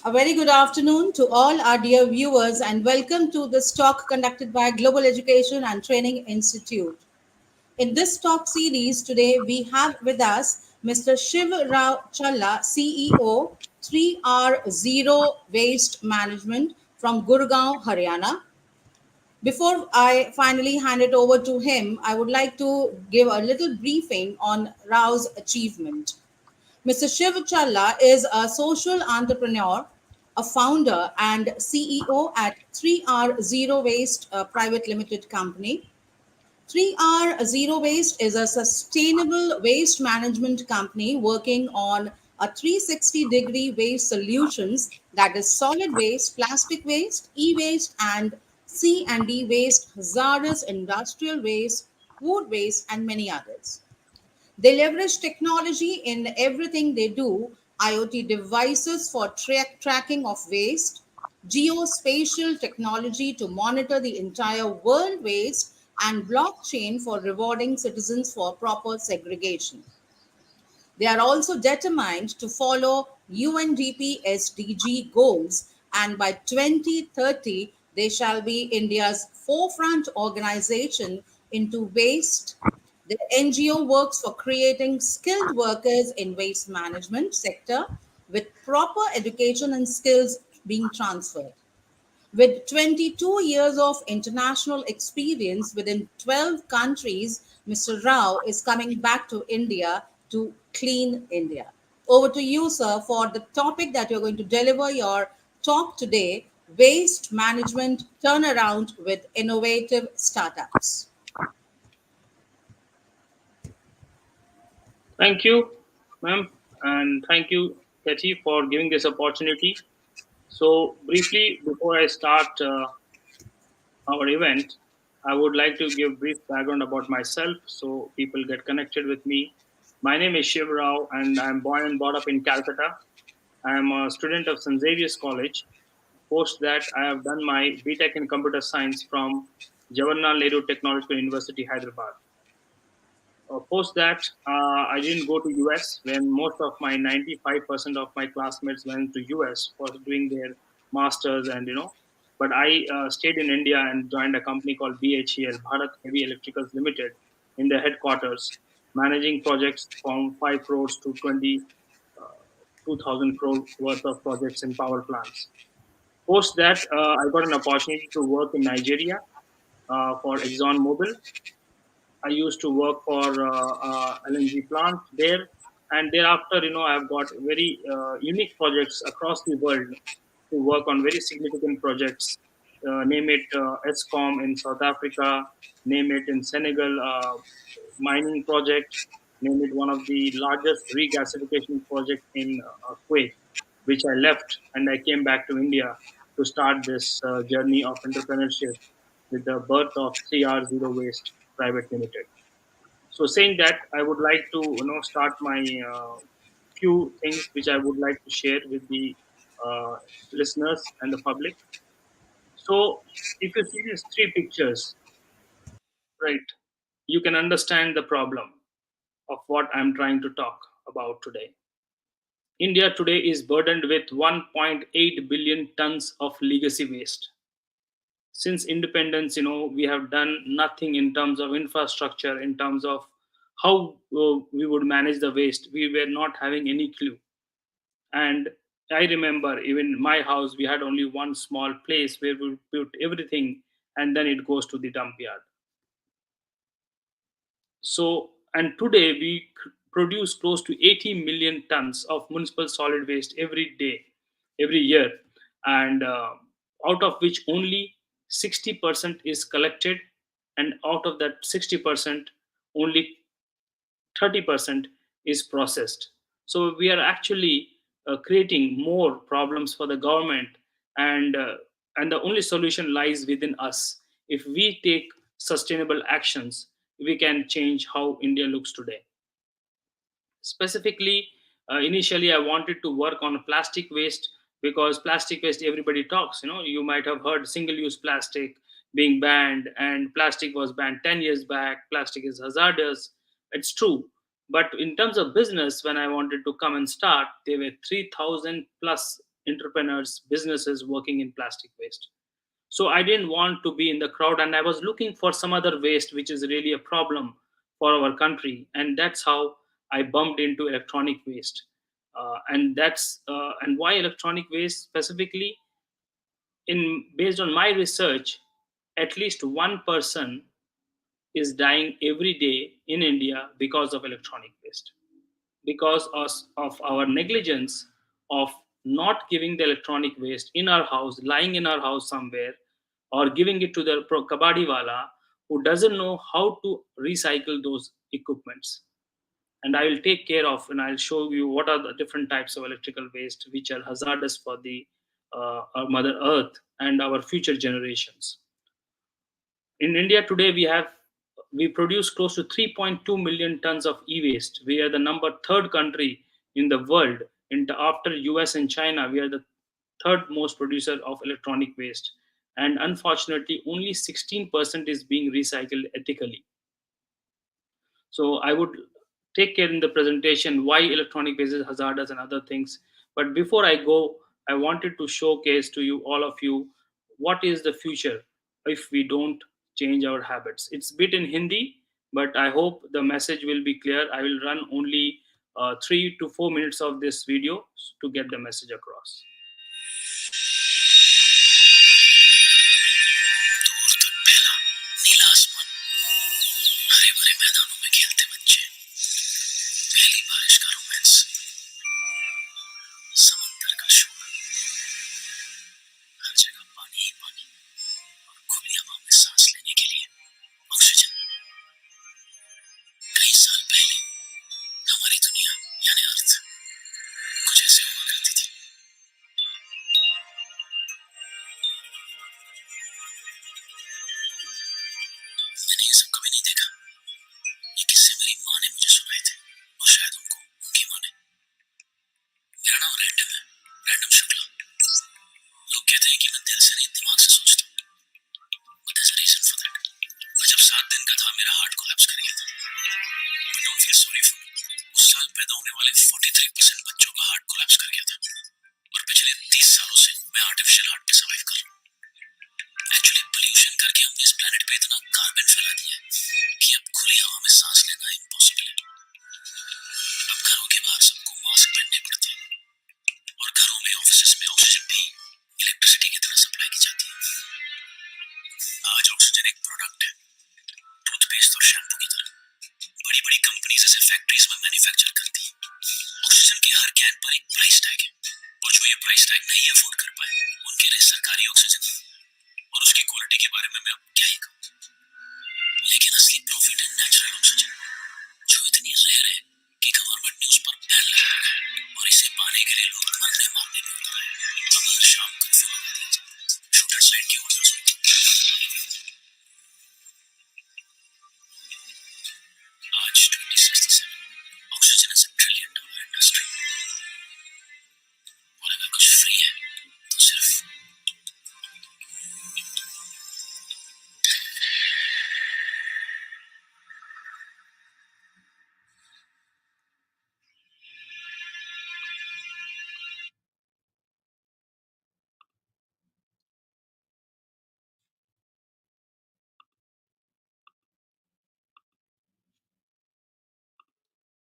A very good afternoon to all our dear viewers and welcome to this talk conducted by Global Education and Training Institute. In this talk series today, we have with us Mr. Shiv Challa, CEO, 3R Zero Waste Management from Gurgaon, Haryana. Before I finally hand it over to him, I would like to give a little briefing on Rao's achievement. Mr. Shiv Challa is a social entrepreneur, a founder and CEO at 3R Zero Waste Private Limited Company. 3R Zero Waste is a sustainable waste management company working on a 360-degree waste solutions, that is solid waste, plastic waste, e-waste and C&D waste, hazardous industrial waste, food waste and many others. They leverage technology in everything they do: IoT devices for tracking of waste, geospatial technology to monitor the entire world waste, and blockchain for rewarding citizens for proper segregation. They are also determined to follow UNDP SDG goals, and by 2030, they shall be India's forefront organization into waste. The NGO works for creating skilled workers in waste management sector with proper education and skills being transferred. With 22 years of international experience within 12 countries, Mr. Rao is coming back to India to clean India. Over to you, sir, for the topic that you're going to deliver your talk today: waste management turnaround with innovative startups. Thank you, ma'am, and thank you, Kachi, for giving this opportunity. So, briefly, before I start our event, I would like to give brief background about myself so people get connected with me. My name is Shiv Rao, and I'm born and brought up in Calcutta. I am a student of St. Xavier's College. Post that, I have done my BTech in Computer Science from Jawaharlal Nehru Technological University, Hyderabad. Post that, I didn't go to US when most of my 95% of my classmates went to US for doing their masters and but I stayed in India and joined a company called BHEL, Bharat Heavy Electricals Limited, in the headquarters, managing projects from 5 crores to 2,000 crore worth of projects in power plants. Post that, I got an opportunity to work in Nigeria for Exxon Mobil. I used to work for LNG plant there, and thereafter, I've got very unique projects across the world to work on very significant projects. Name it ESCOM in South Africa, name it in Senegal, mining project, name it one of the largest regasification project in Kuwait, which I left and I came back to India to start this journey of entrepreneurship with the birth of 3R Zero Waste Private Limited. So saying that, I would like to start my few things which I would like to share with the uh, listeners and the public. So if you see these three pictures, right, you can understand the problem of what I'm trying to talk about today. India today is burdened with 1.8 billion tons of legacy waste. Since independence, we have done nothing in terms of infrastructure, in terms of how we would manage the waste. We were not having any clue. And I remember even my house, we had only one small place where we put everything and then it goes to the dump yard. So, and today we produce close to 80 million tons of municipal solid waste every day, every year, and out of which only 60% is collected, and out of that 60%, only 30% is processed. So we are actually creating more problems for the government, and and the only solution lies within us. If we take sustainable actions, we can change how India looks today. Specifically, initially I wanted to work on plastic waste because plastic waste everybody talks. You might have heard single use plastic being banned, and plastic was banned 10 years back. Plastic is hazardous. It's true. But in terms of business, when I wanted to come and start, there were 3,000 plus entrepreneurs, businesses working in plastic waste. So I didn't want to be in the crowd, and I was looking for some other waste which is really a problem for our country, and that's how I bumped into electronic waste. And why electronic waste specifically? In based on my research, at least one person is dying every day in India because of electronic waste, because of our negligence of not giving the electronic waste in our house, lying in our house somewhere, or giving it to the kabadi wala who doesn't know how to recycle those equipments. And I will take care of, and I'll show you what are the different types of electrical waste which are hazardous for the our Mother Earth and our future generations. In India today, we produce close to 3.2 million tons of e-waste. We are the number third country in the world. After US and China, we are the third most producer of electronic waste. And unfortunately, only 16% is being recycled ethically. So I would take care in the presentation why electronic waste is hazardous and other things. But before I go, I wanted to showcase to you, all of you, what is the future if we don't change our habits. It's bit in Hindi, but I hope the message will be clear. I will run only 3 to 4 minutes of this video to get the message across.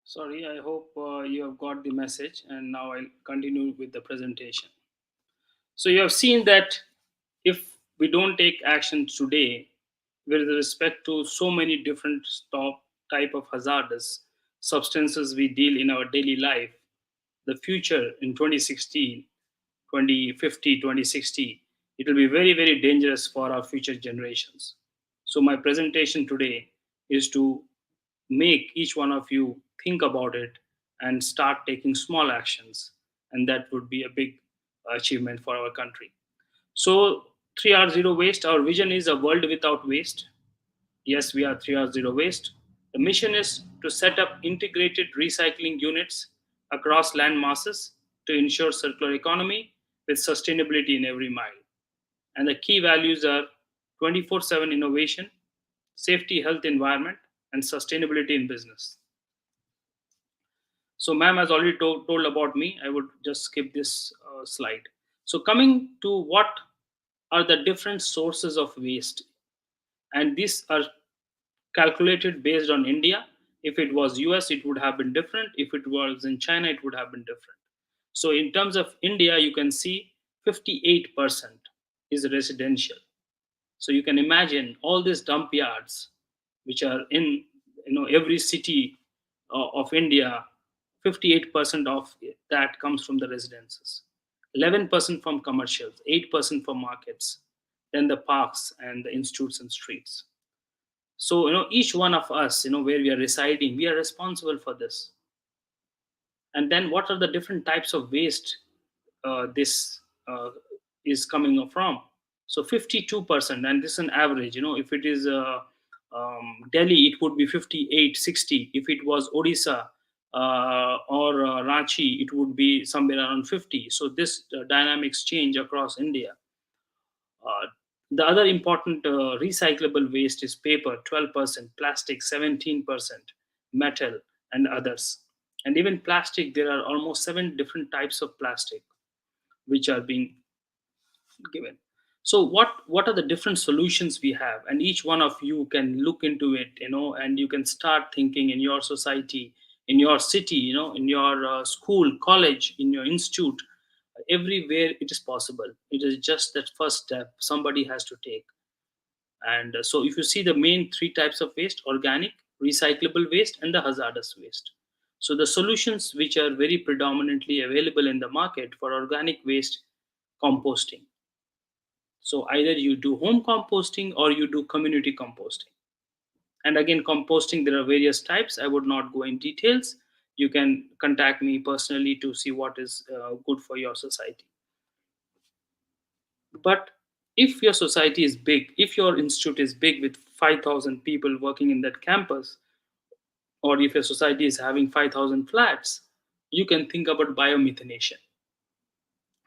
Sorry, I hope you have got the message, and now I'll continue with the presentation. So you have seen that if we don't take action today with respect to so many different type of hazardous substances we deal in our daily life, the future in 2016, 2050, 2060, it will be very, very dangerous for our future generations. So my presentation today is to make each one of you think about it and start taking small actions, and that would be a big achievement for our country. So 3R zero waste, our vision is a world without waste. Yes, we are 3R zero waste. The mission is to set up integrated recycling units across land masses to ensure circular economy with sustainability in every mile. And the key values are 24/7 innovation, safety, health, environment, and sustainability in business. So, ma'am has already told about me. I would just skip this slide. So coming to what are the different sources of waste, and these are calculated based on India. If it was US, it would have been different. If it was in China, it would have been different. So in terms of India, you can see 58% is residential. So you can imagine all these dump yards, which are in every city of India. 58% of that comes from the residences, 11% from commercials, 8% from markets, then the parks and the institutes and streets. So each one of us, where we are residing, we are responsible for this. And then what are the different types of waste this is coming from? So 52%, and this is an average. If it is Delhi, it would be 58, 60. If it was Odisha or Ranchi, it would be somewhere around 50. So this dynamics change across India. uh, the other important recyclable waste is paper, 12%, plastic, 17%, metal, and others. And even plastic, there are almost seven different types of plastic which are being given. So what are the different solutions we have? And each one of you can look into it, and you can start thinking in your society, in your city, in your school, college, in your institute, everywhere it is possible. It is just that first step somebody has to take. And so if you see the main three types of waste: organic, recyclable waste, and the hazardous waste. So the solutions which are very predominantly available in the market for organic waste: composting. So either you do home composting or you do community composting. And again, composting, there are various types. I would not go in details. You can contact me personally to see what is good for your society. But if your society is big, if your institute is big with 5,000 people working in that campus, or if your society is having 5,000 flats, you can think about biomethanation.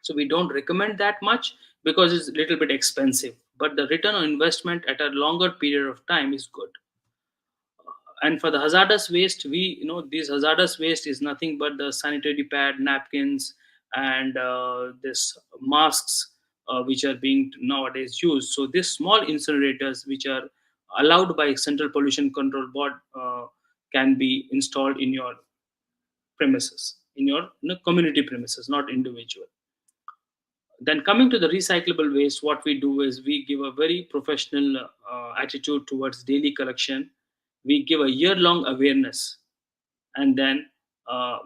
So we don't recommend that much because it's a little bit expensive, but the return on investment at a longer period of time is good. And for the hazardous waste, this hazardous waste is nothing but the sanitary pad, napkins, and this masks, which are being nowadays used. So these small incinerators, which are allowed by Central Pollution Control Board, can be installed in your premises, in your community premises, not individual. Then coming to the recyclable waste, what we do is we give a very professional attitude towards daily collection. We give a year long awareness, and then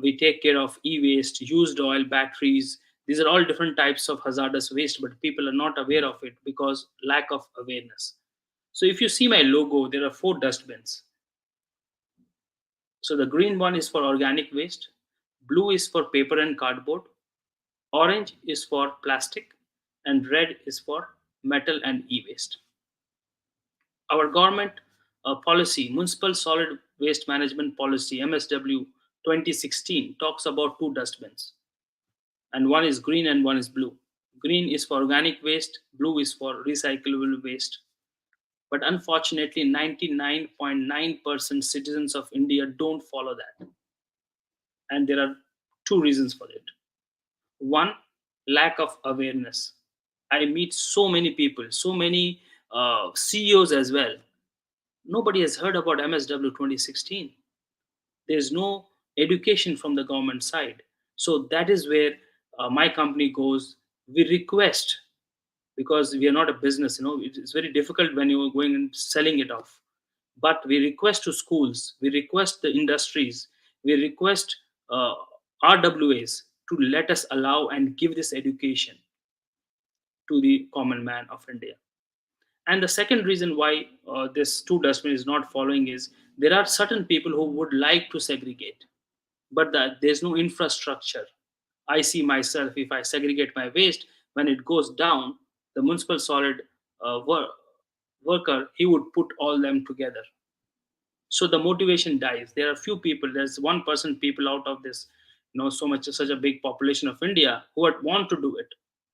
we take care of e-waste, used oil, batteries. These are all different types of hazardous waste, but people are not aware of it because lack of awareness. So if you see my logo, there are four dustbins. So the green one is for organic waste, blue is for paper and cardboard, orange is for plastic, and red is for metal and e-waste. Our government policy, Municipal Solid Waste Management Policy, MSW 2016, talks about two dustbins, and one is green and one is blue. Green is for organic waste, blue is for recyclable waste. But unfortunately, 99.9% citizens of India don't follow that. And there are two reasons for it. One, lack of awareness. I meet so many people, so many CEOs as well. Nobody has heard about MSW 2016. There's no education from the government side. So that is where my company goes. We request, because we are not a business, it's very difficult when you're going and selling it off. But we request to schools, we request the industries, we request uh, RWAs to let us allow and give this education to the common man of India. And the second reason why this two dustbin is not following is there are certain people who would like to segregate, but there's no infrastructure. I see myself, if I segregate my waste, when it goes down, the municipal solid worker, he would put all them together. So the motivation dies. There are few people, there's 1% people out of this, so much, such a big population of India, who want to do it,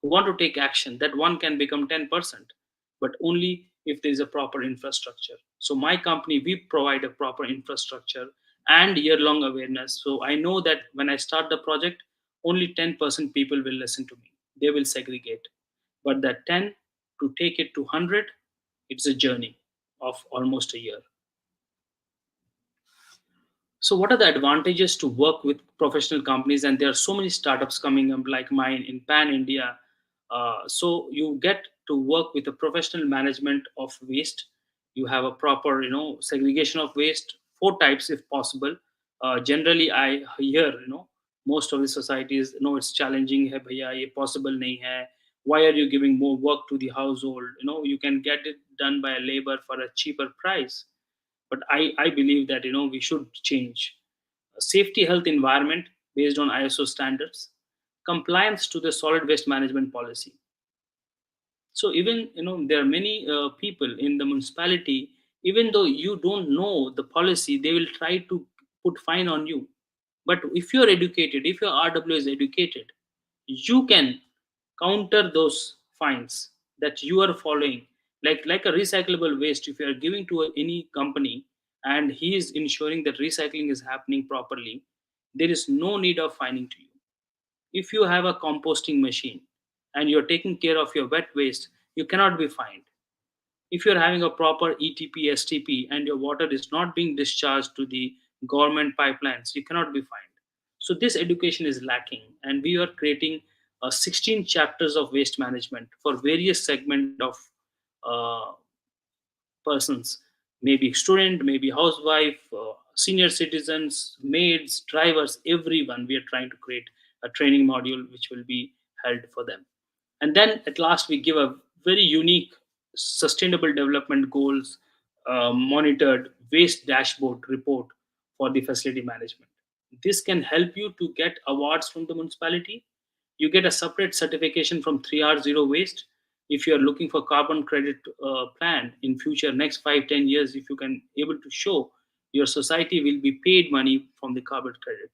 who want to take action. That one can become 10%, but only if there is a proper infrastructure. So my company, we provide a proper infrastructure and year long awareness. So I know that when I start the project, only 10% people will listen to me. They will segregate. But that 10 to take it to 100, it's a journey of almost a year. So, what are the advantages to work with professional companies? And there are so many startups coming up, like mine in Pan India. So, you get to work with a professional management of waste. You have a proper, segregation of waste, four types if possible. Generally, I hear, most of the societies, it's challenging. Hai bhaiya, ye possible nahi hai. Why are you giving more work to the household? You can get it done by a labor for a cheaper price. But I believe that we should change. Safety, health, environment based on ISO standards, compliance to the solid waste management policy. So even there are many people in the municipality, even though you don't know the policy, they will try to put fine on you. But if you're educated, if your RW is educated, you can counter those fines that you are following. Like a recyclable waste, if you are giving to any company and he is ensuring that recycling is happening properly, there is no need of fining to you. If you have a composting machine and you're taking care of your wet waste, you cannot be fined. If you're having a proper ETP, STP, and your water is not being discharged to the government pipelines, you cannot be fined. So this education is lacking, and we are creating 16 chapters of waste management for various segment of uh, persons, maybe student, maybe housewife, senior citizens, maids, drivers, everyone. We are trying to create a training module which will be held for them. And then at last we give a very unique sustainable development goals monitored waste dashboard report for the facility management. This can help you to get awards from the municipality. You get a separate certification from 3R Zero Waste. If you are looking for carbon credit plan in future, next 5-10 years, if you can able to show, your society will be paid money from the carbon credit.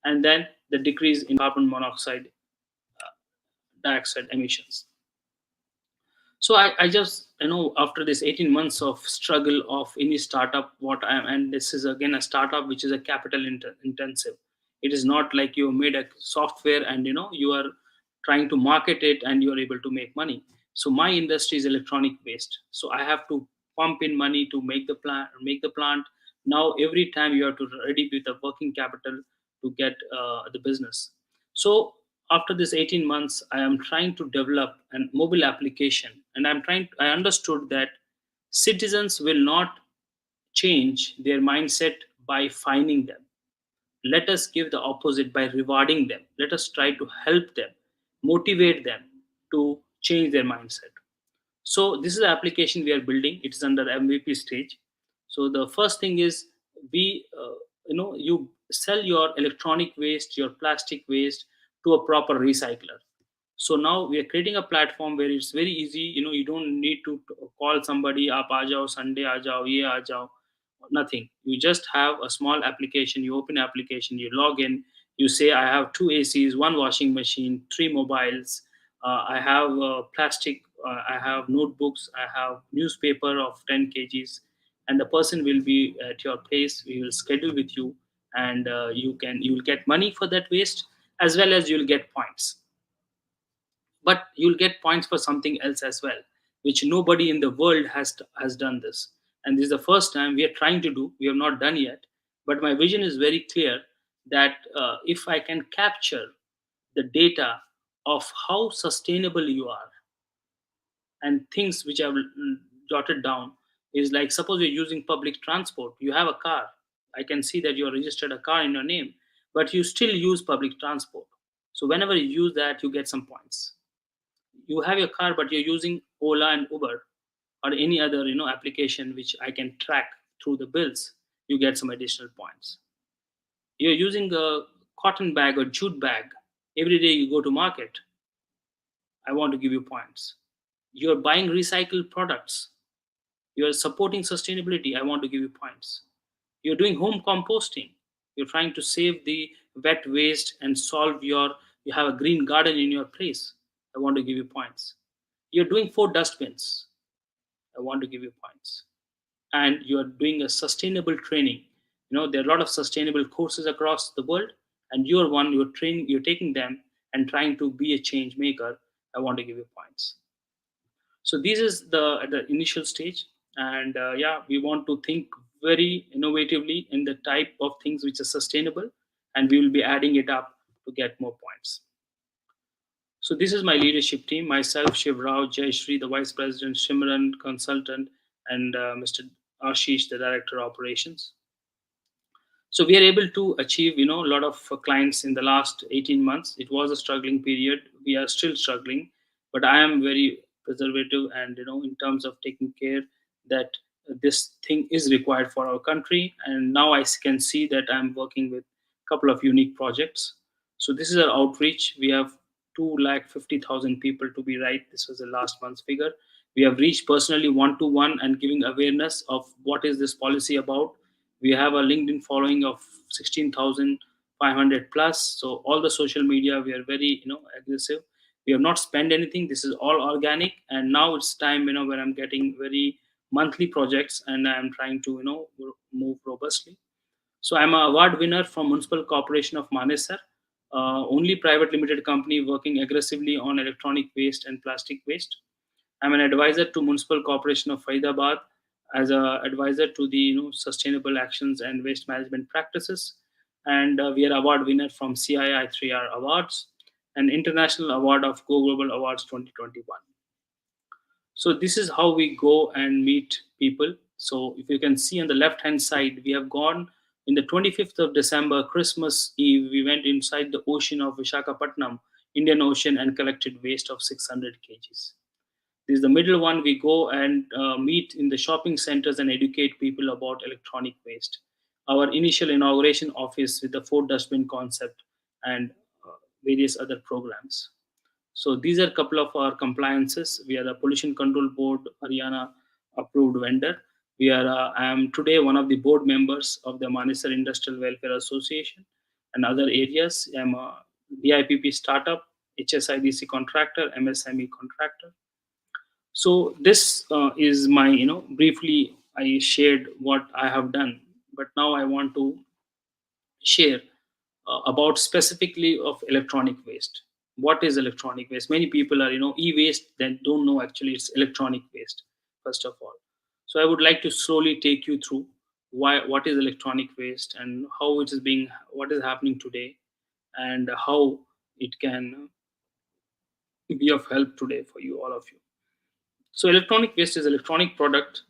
And then the decrease in carbon monoxide dioxide emissions. So I just after this 18 months of struggle of any startup, what I am, and this is again a startup which is a capital intensive. It is not like you made a software and you are trying to market it and you are able to make money. So my industry is electronic waste, so I have to pump in money to make the plant. Now every time you have to ready with a working capital to get the business. So after this 18 months, I am trying to develop a mobile application, and I understood that citizens will not change their mindset by fining them. Let us give the opposite by rewarding them. Let us try to help them, motivate them to change their mindset. So this is the application we are building. It is under MVP stage. So the first thing is we, you sell your electronic waste, your plastic waste to a proper recycler. So now we are creating a platform where it's very easy. You don't need to call somebody, "Aap aa jao, Sunday aa jao, ye aa jao." Nothing. You just have a small application. You open application, you log in, you say, "I have two ACs, one washing machine, three mobiles. I have plastic. I have notebooks. I have newspaper of 10 kgs." And the person will be at your place. We will schedule with you, and you will get money for that waste, as well as you'll get points. But you'll get points for something else as well, which nobody in the world has done this. And this is the first time we are trying to do. We have not done yet, but my vision is very clear that if I can capture the data of how sustainable you are, and things which I've jotted down is like, suppose you're using public transport, you have a car. I can see that you registered a car in your name, but you still use public transport. So whenever you use that, you get some points. You have your car but you're using Ola and Uber or any other application which I can track through the bills, you get some additional points. You're using a cotton bag or jute bag every day you go to market, I want to give you points. You're buying recycled products, you're supporting sustainability, I want to give you points. You're doing home composting, you're trying to save the wet waste and solve your, you have a green garden in your place, I want to give you points. You're doing 4 dustbins, I want to give you points. And you're doing a sustainable training. There are a lot of sustainable courses across the world, and you're one, you're training, you're taking them and trying to be a change maker, I want to give you points. So this is the initial stage, and yeah, we want to think very innovatively in the type of things which are sustainable, and we will be adding it up to get more points. So this is my leadership team: myself, Shiv Rao, Jayashree, the vice president, Shimran, consultant, and Mr. Ashish, the director of operations. So we are able to achieve, a lot of clients in the last 18 months. It was a struggling period. We are still struggling, but I am very preservative, and in terms of taking care that this thing is required for our country. And now I can see that I'm working with a couple of unique projects. So this is our outreach. We have 250,000 people, to be right. This was the last month's figure. We have reached personally one to one and giving awareness of what is this policy about. We have a LinkedIn following of 16,500 plus. So all the social media, we are very aggressive. We have not spent anything. This is all organic, and now it's time when I'm getting very monthly projects, and I'm trying to move robustly. So I'm an award winner from Municipal Corporation of Manesar, only private limited company working aggressively on electronic waste and plastic waste. I'm an advisor to Municipal Corporation of Faridabad as an advisor to the sustainable actions and waste management practices, and we are award winner from CII 3R Awards and International Award of Go Global Awards 2021. So this is how we go and meet people. So if you can see on the left hand side, we have gone in the 25th of December, Christmas Eve. We went inside the ocean of Visakhapatnam, Indian Ocean, and collected waste of 600 kgs. This is the middle one. We go and meet in the shopping centers and educate people about electronic waste. Our initial inauguration office with the 4 dustbin concept and various other programs. So these are a couple of our compliances. We are a Pollution Control Board Haryana approved vendor. I am today one of the board members of the Manesar Industrial Welfare Association and other areas. I am a DIPP startup, HSIDC contractor, MSME contractor. So this is my, briefly I shared what I have done, but now I want to share about specifically of electronic waste. What is electronic waste? Many people are, e-waste, then don't know actually it's electronic waste, first of all. So I would like to slowly take you through what is electronic waste and how it is being, what is happening today, and how it can be of help today for you, all of you. So electronic waste is electronic product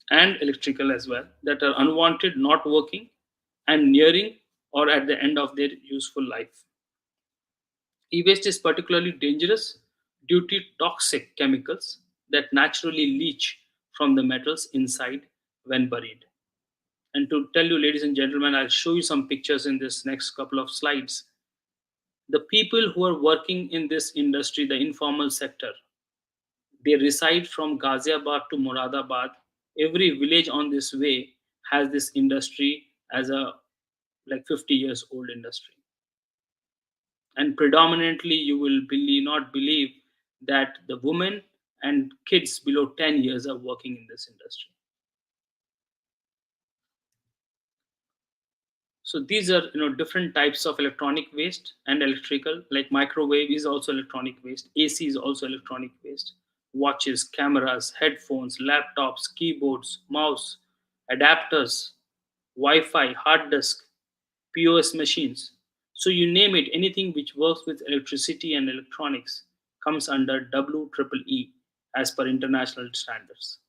and electrical as well that are unwanted, not working, and nearing or at the end of their useful life. E-waste is particularly dangerous due to toxic chemicals that naturally leach from the metals inside when buried. And to tell you, ladies and gentlemen, I'll show you some pictures in this next couple of slides. The people who are working in this industry, the informal sector, they reside from Ghaziabad to Moradabad. Every village on this way has this industry as a like 50 years old industry. And predominantly, you will not believe that the women and kids below 10 years are working in this industry. So these are different types of electronic waste and electrical. Like microwave is also electronic waste, AC is also electronic waste, watches, cameras, headphones, laptops, keyboards, mouse, adapters, Wi-Fi, hard disk, POS machines. So you name it, anything which works with electricity and electronics comes under WEEE as per international standards.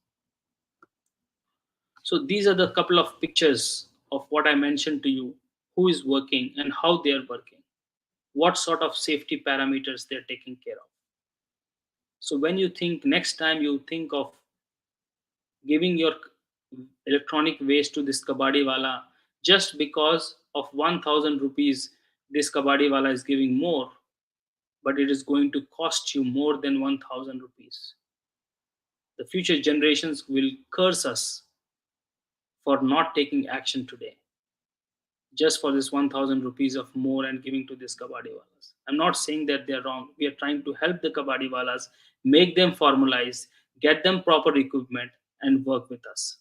So these are the couple of pictures of what I mentioned to you, who is working and how they are working, what sort of safety parameters they're taking care of. So when you think, next time you think of giving your electronic waste to this kabadi wala just because of 1000 rupees, this kabadi wala is giving more, but it is going to cost you more than 1000 rupees. The future generations will curse us for not taking action today, just for this 1000 rupees of more and giving to this kabadi walas. I'm not saying that they're wrong. We are trying to help the kabadi walas, make them formalized, get them proper equipment, and work with us.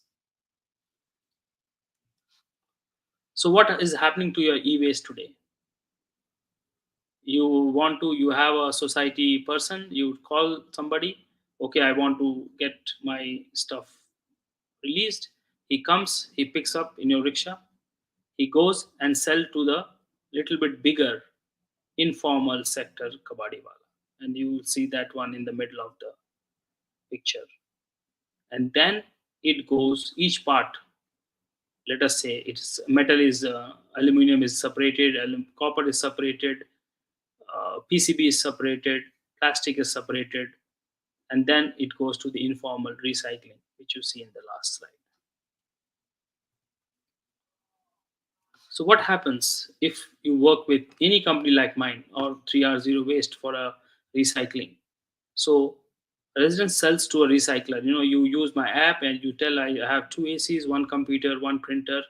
So what is happening to your e-waste today? You have a society person, you call somebody, okay, I want to get my stuff released. He comes, he picks up in your rickshaw, he goes and sell to the little bit bigger informal sector kabadi wala, and you will see that one in the middle of the picture. And then it goes each part. Let us say it's metal is aluminum is separated, copper is separated, PCB is separated, plastic is separated, and then it goes to the informal recycling, which you see in the last slide. So, what happens if you work with any company like mine or 3R Zero Waste for a recycling? So, a resident sells to a recycler. You know, you use my app and you tell I have two ACs, one computer, one printer.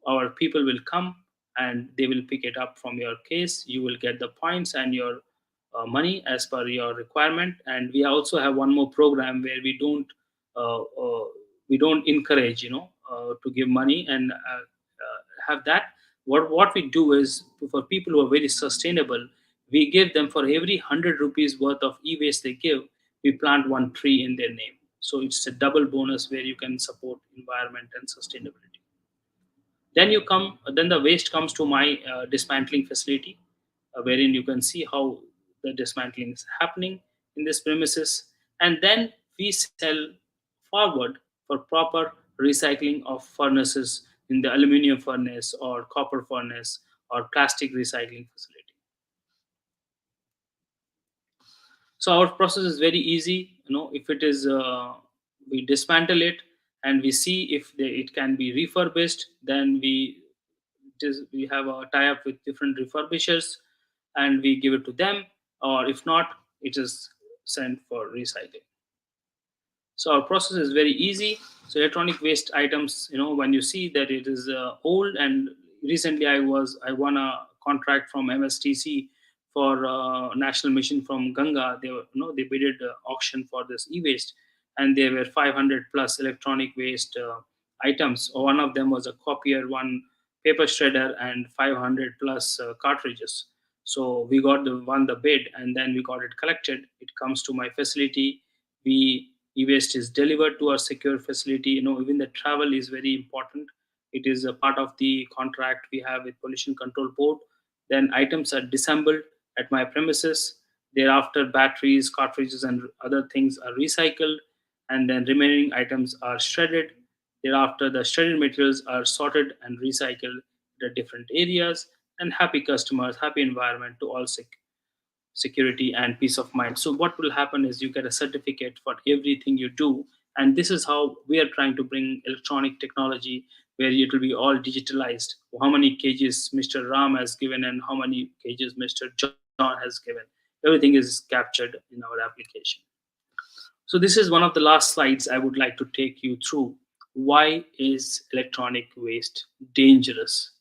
Our people will come and they will pick it up from your case. You will get the points and your money as per your requirement. And we also have one more program where uh, uh, we don't encourage, to give money and have that. What we do is, for people who are very sustainable, we give them, for every 100 rupees worth of e-waste they give, we plant one tree in their name. So it's a double bonus where you can support environment and sustainability. Then the waste comes to my dismantling facility, wherein you can see how the dismantling is happening in this premises, and then we sell forward for proper recycling of furnaces in the aluminum furnace or copper furnace or plastic recycling facility. So our process is very easy. If it is we dismantle it and we see if it can be refurbished, then we have a tie up with different refurbishers and we give it to them, or if not, it is sent for recycling. So our process is very easy. So electronic waste items, when you see that it is old, and recently I won a contract from MSTC for national mission from Ganga. They were, they bid auction for this e-waste, and there were 500 plus electronic waste items. One of them was a copier, one paper shredder, and 500 plus cartridges. So we got the bid, and then we got it collected. It comes to my facility. We e-waste is delivered to our secure facility. Even the travel is very important. It is a part of the contract we have with Pollution Control Board. Then items are disassembled at my premises. Thereafter, batteries, cartridges, and other things are recycled, and then remaining items are shredded. Thereafter, the shredded materials are sorted and recycled at different areas. And happy customers, happy environment to all security and peace of mind. So what will happen is you get a certificate for everything you do, and this is how we are trying to bring electronic technology where it will be all digitalized. How many kgs Mr. Ram has given and how many kgs Mr. John has given. Everything is captured in our application. So this is one of the last slides I would like to take you through. Why is electronic waste dangerous?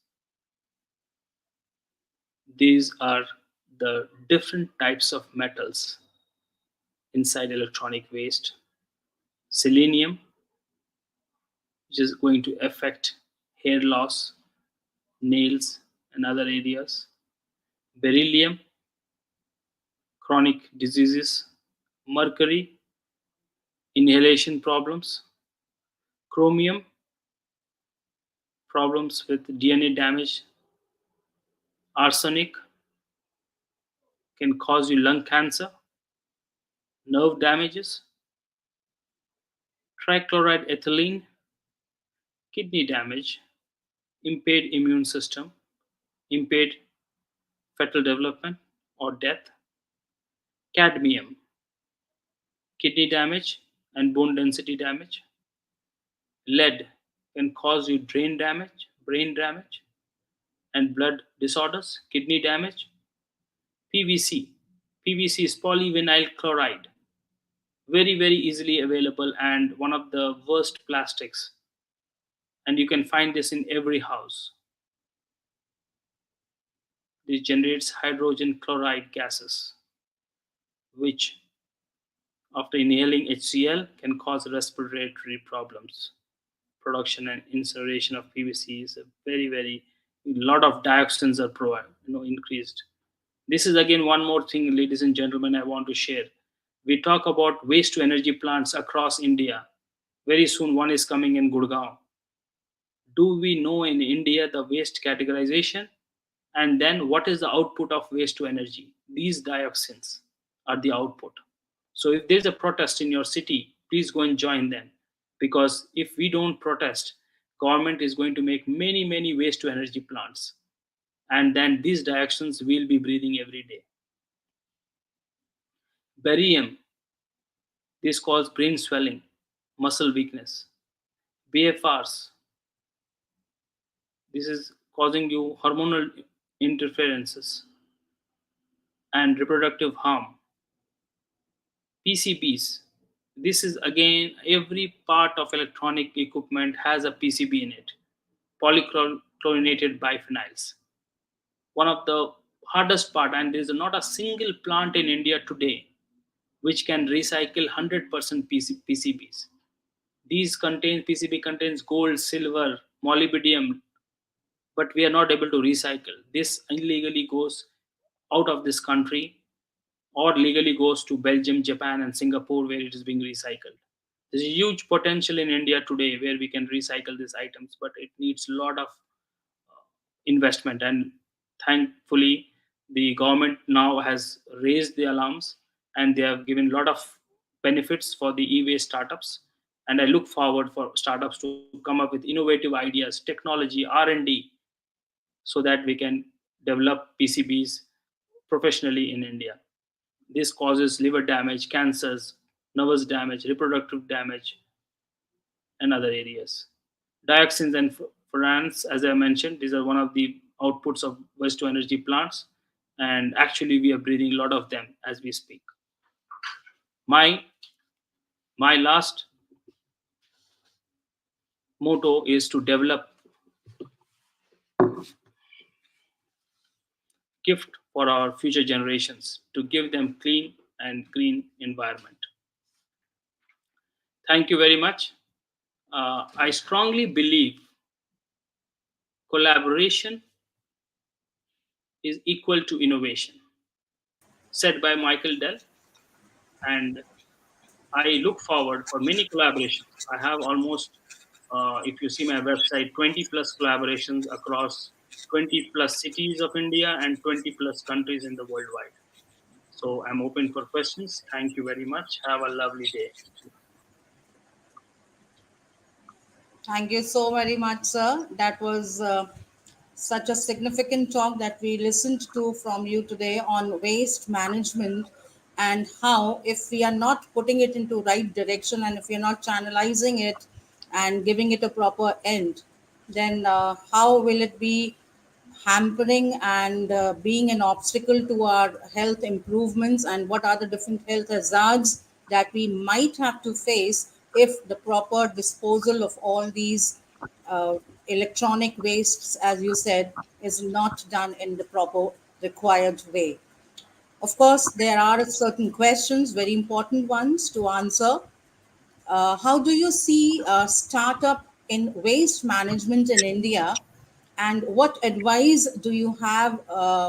These are the different types of metals inside electronic waste. Selenium, which is going to affect hair loss, nails, and other areas. Beryllium, chronic diseases. Mercury, inhalation problems. Chromium, problems with DNA damage. Arsenic can cause you lung cancer, nerve damages. Trichloride ethylene, kidney damage, impaired immune system, impaired fetal development or death. Cadmium, kidney damage and bone density damage. Lead can cause you brain damage, and blood disorders, kidney damage. PVC, PVC is polyvinyl chloride, very very easily available and one of the worst plastics, and you can find this in every house. This generates hydrogen chloride gases, which after inhaling HCl can cause respiratory problems. Production and incineration of PVC is a very very A lot of dioxins are increased. This is again one more thing, ladies and gentlemen, I want to share. We talk about waste to energy plants across India. Very soon one is coming in Gurgaon. Do we know in India the waste categorization? And then what is the output of waste to energy? These dioxins are the output. So if there's a protest in your city, please go and join them. Because if we don't protest, government is going to make many waste to energy plants. And then these dioxins we'll be breathing every day. Barium, this causes brain swelling, muscle weakness. BFRs, this is causing you hormonal interferences and reproductive harm. PCBs, this is again every part of electronic equipment has a PCB in it. Polychlorinated biphenyls. One of the hardest part, and there is not a single plant in India today which can recycle 100% PCBs. These contain PCB contains gold, silver, molybdenum, but we are not able to recycle. This illegally goes out of this country or legally goes to Belgium, Japan, and Singapore where it is being recycled. There's a huge potential in India today where we can recycle these items, but it needs a lot of investment. And thankfully, the government now has raised the alarms and they have given a lot of benefits for the e-waste startups. And I look forward for startups to come up with innovative ideas, technology, R&D, so that we can develop PCBs professionally in India. This causes liver damage, cancers, nervous damage, reproductive damage, and other areas. Dioxins and furans, as I mentioned, these are one of the outputs of waste to energy plants, and actually we are breathing a lot of them as we speak. My my last motto is to develop gift for our future generations to give them clean and green environment. Thank you very much. I strongly believe collaboration is equal to innovation, said by Michael Dell, and I look forward for many collaborations. I have almost, if you see my website, 20 plus collaborations across 20 plus cities of India and 20 plus countries in the worldwide. So I'm open for questions. Thank you very much. Have a lovely day. Thank you so very much, sir. That was such a significant talk that we listened to from you today on waste management and how, if we are not putting it into right direction and if we are not channelizing it and giving it a proper end, then how will it be hampering and being an obstacle to our health improvements, and what are the different health hazards that we might have to face if the proper disposal of all these uh, electronic wastes, as you said, is not done in the proper required way. Of course, there are certain questions, very important ones to answer. How do you see a startup in waste management in India? And what advice do you have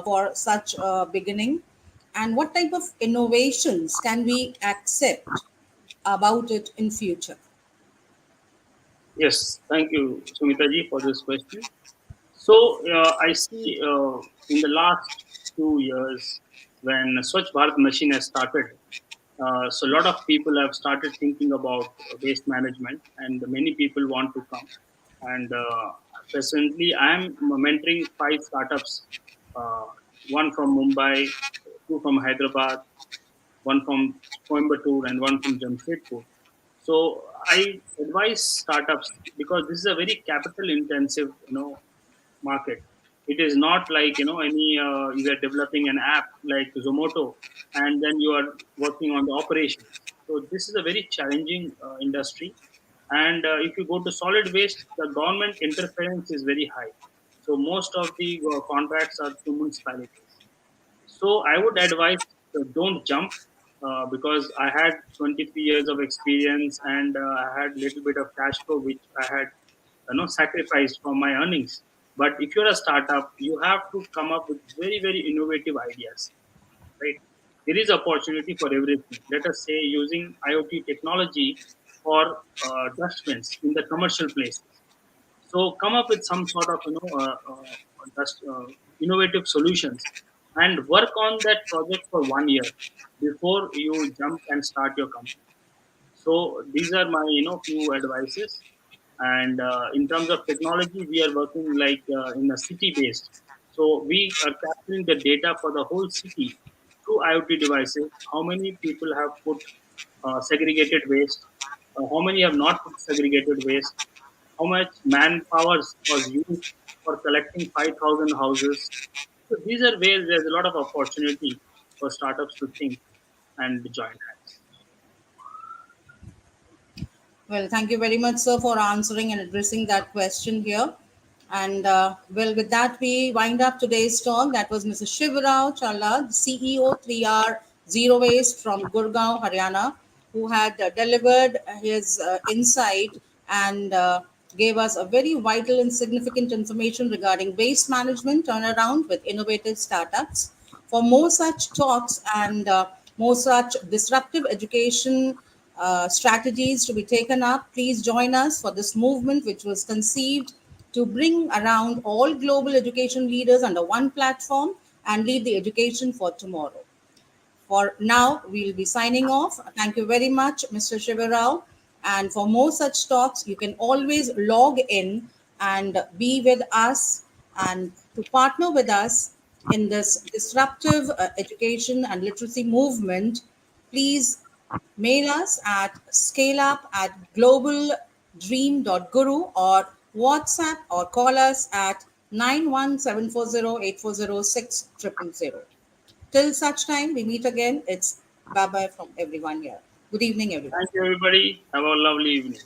for such a beginning? And what type of innovations can we accept about it in future? Yes, thank you, Sumita ji, for this question. So I see in the last 2 years when Swachh Bharat machine has started, so a lot of people have started thinking about waste management, and many people want to come. And presently, I am mentoring 5 startups, uh, one from Mumbai, two from Hyderabad, one from Coimbatore, and one from Jamshedpur. So I advise startups because this is a very capital intensive, market. It is not like any you are developing an app like Zomato, and then you are working on the operations. So this is a very challenging industry, and if you go to solid waste, the government interference is very high. So most of the contracts are through municipalities. So I would advise don't jump because I had 23 years of experience and I had little bit of cash flow which I had sacrificed from my earnings. But if you're a startup, you have to come up with very, very innovative ideas, right? There is opportunity for everything. Let us say using IoT technology for dustbins in the commercial places. So come up with some sort of innovative solutions and work on that project for 1 year before you jump and start your company. So these are my few advices. And in terms of technology, we are working like in a city based. So we are capturing the data for the whole city through IoT devices. How many people have put segregated waste? How many have not put segregated waste? How much manpower was used for collecting 5,000 houses? So these are ways there's a lot of opportunity for startups to think and join hands. Well, thank you very much, sir, for answering and addressing that question here. And well, with that, we wind up today's talk. That was Mr. Shivrao Challa, CEO 3R Zero Waste from Gurgaon, Haryana, who had delivered his insight and gave us a very vital and significant information regarding waste management turnaround with innovative startups. For more such talks and more such disruptive education strategies to be taken up, please join us for this movement, which was conceived to bring around all global education leaders under one platform and lead the education for tomorrow. For now, we'll be signing off. Thank you very much, Mr. Shivarao. And for more such talks, you can always log in and be with us and to partner with us in this disruptive education and literacy movement. Please mail us at scaleup at globaldream.guru or WhatsApp or call us at 917408406 Till such time we meet again, it's bye bye from everyone here. Good evening, everyone. Thank you, everybody. Have a lovely evening.